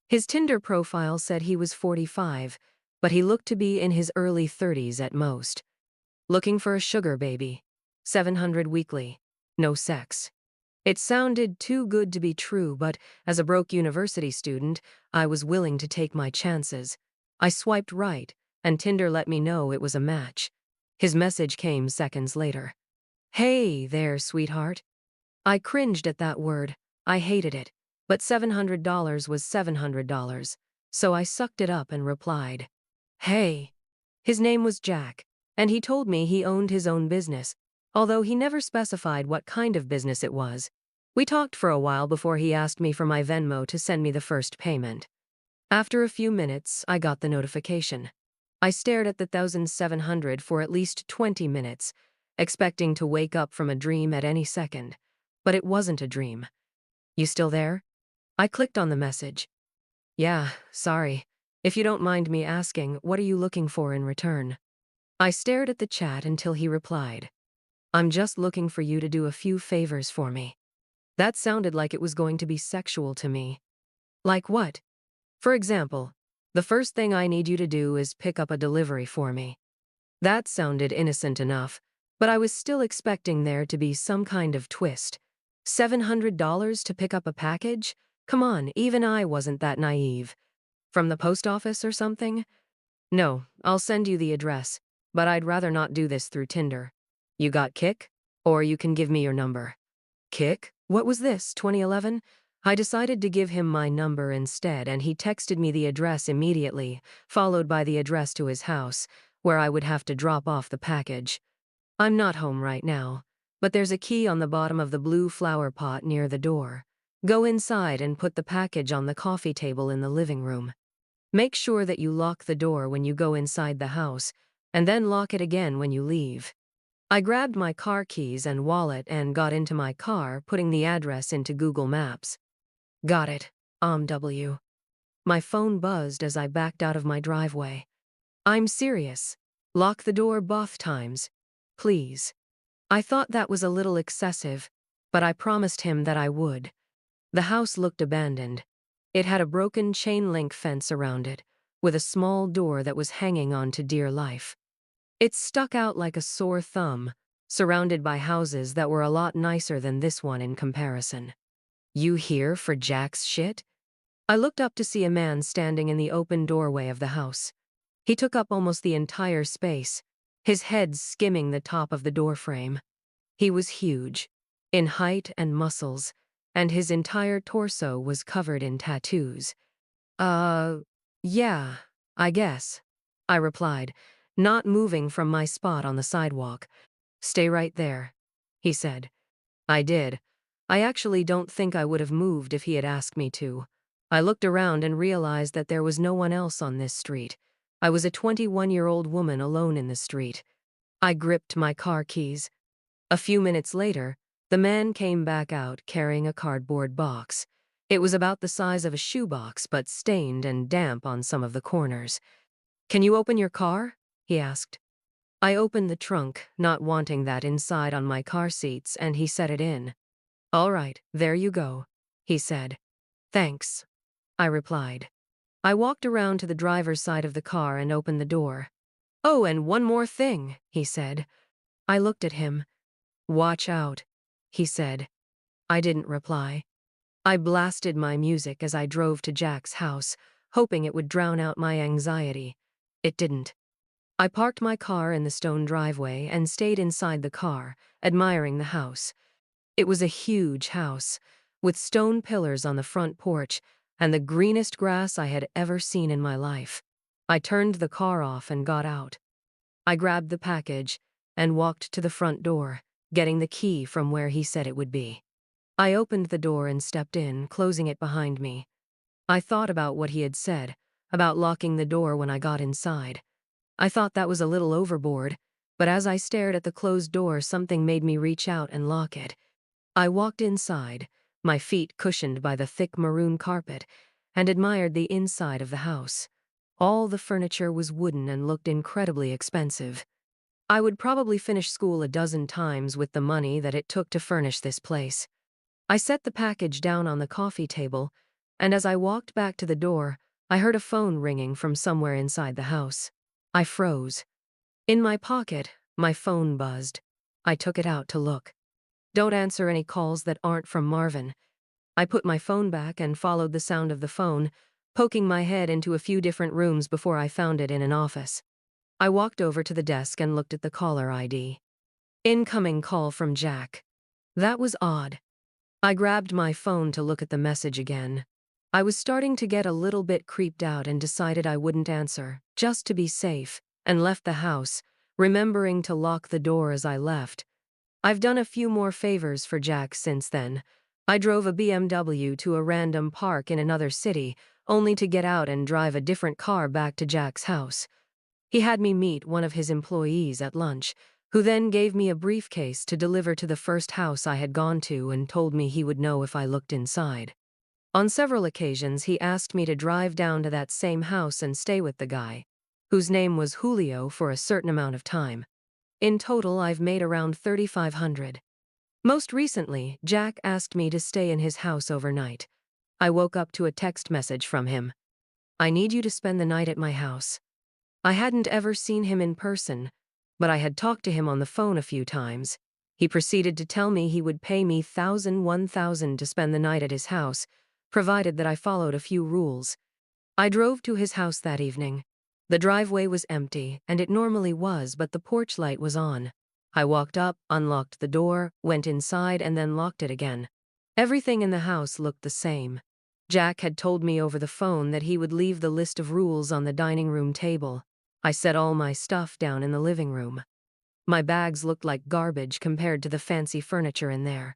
His Tinder profile said he was 45, but he looked to be in his early 30s at most. Looking for a sugar baby. 700 weekly. No sex. It sounded too good to be true, but as a broke university student, I was willing to take my chances. I swiped right, and Tinder let me know it was a match. His message came seconds later. "Hey there, sweetheart." I cringed at that word. I hated it, but $700 was $700, so I sucked it up and replied, "Hey." His name was Jack, and he told me he owned his own business, although he never specified what kind of business it was. We talked for a while before he asked me for my Venmo to send me the first payment. After a few minutes, I got the notification. I stared at the 1,700 for at least 20 minutes, expecting to wake up from a dream at any second. But it wasn't a dream. "You still there?" I clicked on the message. "Yeah, sorry. If you don't mind me asking, what are you looking for in return?" I stared at the chat until he replied, "I'm just looking for you to do a few favors for me." That sounded like it was going to be sexual to me. Like what? For example, "The first thing I need you to do is pick up a delivery for me." That sounded innocent enough, but I was still expecting there to be some kind of twist. $700 to pick up a package? Come on, even I wasn't that naive. From the post office or something? "No, I'll send you the address, but I'd rather not do this through Tinder. You got Kick? Or you can give me your number." Kick? What was this, 2011? I decided to give him my number instead, and he texted me the address immediately, followed by the address to his house, where I would have to drop off the package. "I'm not home right now, but there's a key on the bottom of the blue flower pot near the door. Go inside and put the package on the coffee table in the living room. Make sure that you lock the door when you go inside the house, and then lock it again when you leave." I grabbed my car keys and wallet and got into my car, putting the address into Google Maps. Got it. W. My phone buzzed as I backed out of my driveway. "I'm serious. Lock the door both times. Please." I thought that was a little excessive, but I promised him that I would. The house looked abandoned. It had a broken chain-link fence around it, with a small door that was hanging on to dear life. It stuck out like a sore thumb, surrounded by houses that were a lot nicer than this one in comparison. "You here for Jack's shit?" I looked up to see a man standing in the open doorway of the house. He took up almost the entire space, his head skimming the top of the doorframe. He was huge, in height and muscles, and his entire torso was covered in tattoos. Yeah, I guess," I replied, not moving from my spot on the sidewalk. "Stay right there," he said. I did. I actually don't think I would have moved if he had asked me to. I looked around and realized that there was no one else on this street. I was a 21-year-old woman alone in the street. I gripped my car keys. A few minutes later, the man came back out carrying a cardboard box. It was about the size of a shoebox, but stained and damp on some of the corners. "Can you open your car?" he asked. I opened the trunk, not wanting that inside on my car seats, and he set it in. "All right, there you go," he said. "Thanks," I replied. I walked around to the driver's side of the car and opened the door. "Oh, and one more thing," he said. I looked at him. "Watch out," he said. I didn't reply. I blasted my music as I drove to Jack's house, hoping it would drown out my anxiety. It didn't. I parked my car in the stone driveway and stayed inside the car, admiring the house. It was a huge house, with stone pillars on the front porch and the greenest grass I had ever seen in my life. I turned the car off and got out. I grabbed the package and walked to the front door, getting the key from where he said it would be. I opened the door and stepped in, closing it behind me. I thought about what he had said, about locking the door when I got inside. I thought that was a little overboard, but as I stared at the closed door, something made me reach out and lock it. I walked inside, my feet cushioned by the thick maroon carpet, and admired the inside of the house. All the furniture was wooden and looked incredibly expensive. I would probably finish school a dozen times with the money that it took to furnish this place. I set the package down on the coffee table, and as I walked back to the door, I heard a phone ringing from somewhere inside the house. I froze. In my pocket, my phone buzzed. I took it out to look. Don't answer any calls that aren't from Marvin. I put my phone back and followed the sound of the phone, poking my head into a few different rooms before I found it in an office. I walked over to the desk and looked at the caller ID. Incoming call from Jack. That was odd. I grabbed my phone to look at the message again. I was starting to get a little bit creeped out and decided I wouldn't answer, just to be safe, and left the house, remembering to lock the door as I left. I've done a few more favors for Jack since then. I drove a BMW to a random park in another city, only to get out and drive a different car back to Jack's house. He had me meet one of his employees at lunch, who then gave me a briefcase to deliver to the first house I had gone to and told me he would know if I looked inside. On several occasions, he asked me to drive down to that same house and stay with the guy, whose name was Julio, for a certain amount of time. In total, I've made around $3,500. Most recently, Jack asked me to stay in his house overnight. I woke up to a text message from him. I need you to spend the night at my house. I hadn't ever seen him in person, but I had talked to him on the phone a few times. He proceeded to tell me he would pay me $1,000 to spend the night at his house, provided that I followed a few rules. I drove to his house that evening. The driveway was empty, and it normally was, but the porch light was on. I walked up, unlocked the door, went inside, and then locked it again. Everything in the house looked the same. Jack had told me over the phone that he would leave the list of rules on the dining room table. I set all my stuff down in the living room. My bags looked like garbage compared to the fancy furniture in there.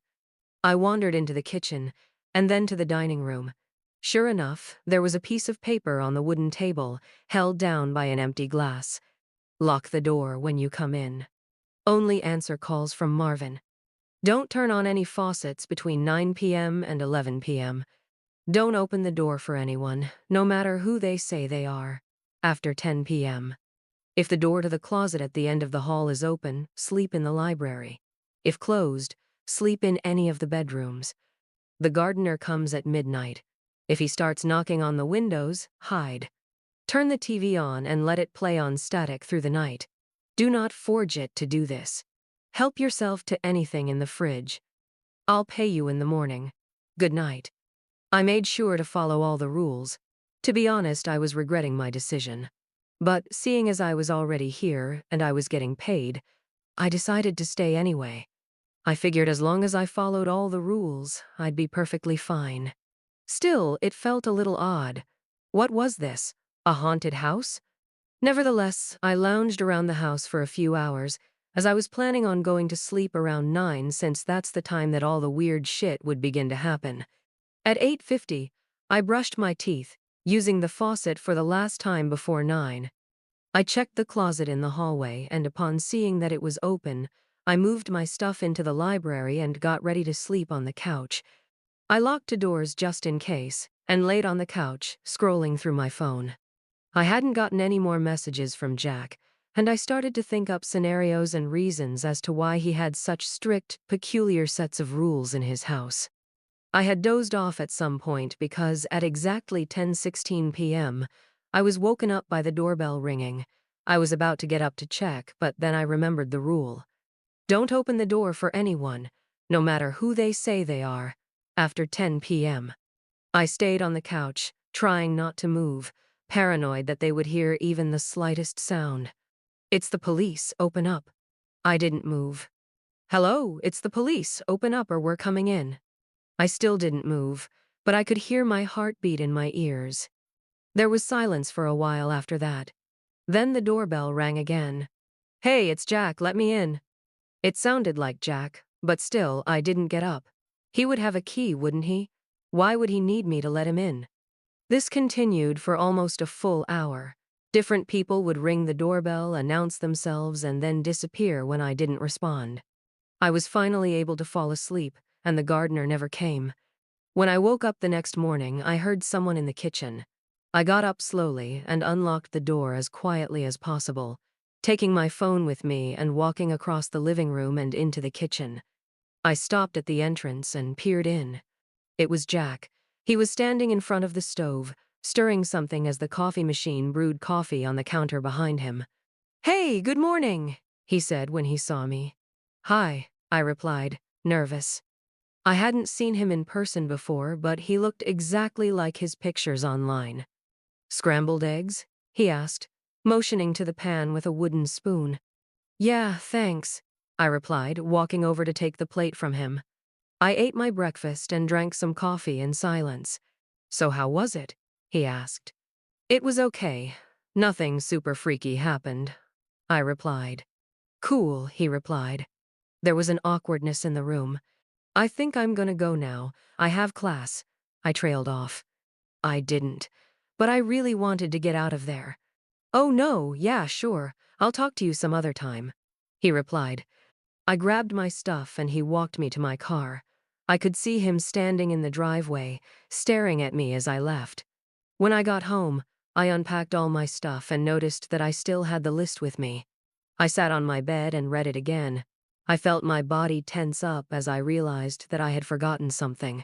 I wandered into the kitchen, and then to the dining room. Sure enough, there was a piece of paper on the wooden table, held down by an empty glass. Lock the door when you come in. Only answer calls from Marvin. Don't turn on any faucets between 9 p.m. and 11 p.m. Don't open the door for anyone, no matter who they say they are, after 10 p.m. If the door to the closet at the end of the hall is open, sleep in the library. If closed, sleep in any of the bedrooms. The gardener comes at midnight. If he starts knocking on the windows, hide. Turn the TV on and let it play on static through the night. Do not forge it to do this. Help yourself to anything in the fridge. I'll pay you in the morning. Good night. I made sure to follow all the rules. To be honest, I was regretting my decision. But seeing as I was already here and I was getting paid, I decided to stay anyway. I figured as long as I followed all the rules, I'd be perfectly fine. Still, it felt a little odd. What was this? A haunted house? Nevertheless, I lounged around the house for a few hours, as I was planning on going to sleep around 9, since that's the time that all the weird shit would begin to happen. At 8:50, I brushed my teeth, using the faucet for the last time before 9. I checked the closet in the hallway, and upon seeing that it was open, I moved my stuff into the library and got ready to sleep on the couch. I locked the doors just in case, and laid on the couch, scrolling through my phone. I hadn't gotten any more messages from Jack, and I started to think up scenarios and reasons as to why he had such strict, peculiar sets of rules in his house. I had dozed off at some point because at exactly 10:16 p.m., I was woken up by the doorbell ringing. I was about to get up to check, but then I remembered the rule. Don't open the door for anyone, no matter who they say they are, after 10 p.m. I stayed on the couch, trying not to move, paranoid that they would hear even the slightest sound. It's the police, open up. I didn't move. Hello, it's the police, open up or we're coming in. I still didn't move, but I could hear my heartbeat in my ears. There was silence for a while after that. Then the doorbell rang again. Hey, it's Jack, let me in. It sounded like Jack, but still, I didn't get up. He would have a key, wouldn't he? Why would he need me to let him in? This continued for almost a full hour. Different people would ring the doorbell, announce themselves, and then disappear when I didn't respond. I was finally able to fall asleep, and the gardener never came. When I woke up the next morning, I heard someone in the kitchen. I got up slowly and unlocked the door as quietly as possible, taking my phone with me and walking across the living room and into the kitchen. I stopped at the entrance and peered in. It was Jack, He was standing in front of the stove, stirring something as the coffee machine brewed coffee on the counter behind him. "Hey, good morning," he said when he saw me. "Hi," I replied, nervous. I hadn't seen him in person before, but he looked exactly like his pictures online. "Scrambled eggs?" he asked, motioning to the pan with a wooden spoon. "Yeah, thanks," I replied, walking over to take the plate from him. I ate my breakfast and drank some coffee in silence. "So how was it?" he asked. "It was okay. Nothing super freaky happened," I replied. "Cool," he replied. There was an awkwardness in the room. "I think I'm gonna go now. I have class," I trailed off. I didn't. But I really wanted to get out of there. "Oh no, yeah, sure. I'll talk to you some other time," he replied. I grabbed my stuff and he walked me to my car. I could see him standing in the driveway, staring at me as I left. When I got home, I unpacked all my stuff and noticed that I still had the list with me. I sat on my bed and read it again. I felt my body tense up as I realized that I had forgotten something.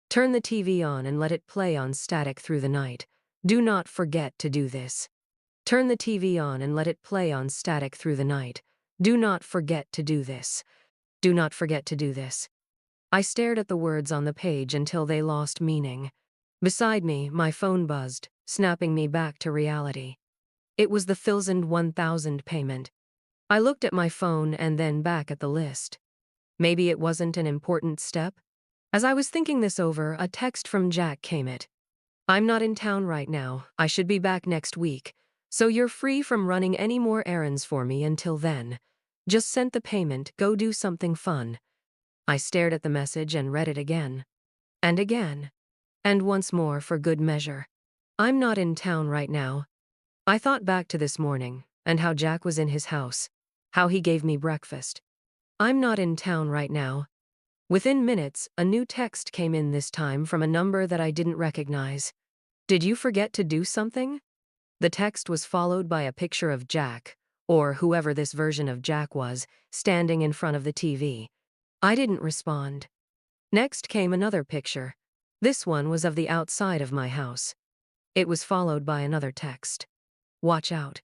"Turn the TV on and let it play on static through the night. Do not forget to do this. Turn the TV on and let it play on static through the night. Do not forget to do this. Do not forget to do this." I stared at the words on the page until they lost meaning. Beside me, my phone buzzed, snapping me back to reality. It was the Philsand 1000 payment. I looked at my phone and then back at the list. Maybe it wasn't an important step? As I was thinking this over, a text from Jack came in. "I'm not in town right now. I should be back next week. So you're free from running any more errands for me until then. Just sent the payment, go do something fun." I stared at the message and read it again. And again. And once more for good measure. "I'm not in town right now." I thought back to this morning, and how Jack was in his house. How he gave me breakfast. "I'm not in town right now." Within minutes, a new text came in, this time from a number that I didn't recognize. "Did you forget to do something?" The text was followed by a picture of Jack, or whoever this version of Jack was, standing in front of the TV. I didn't respond. Next came another picture. This one was of the outside of my house. It was followed by another text. "Watch out.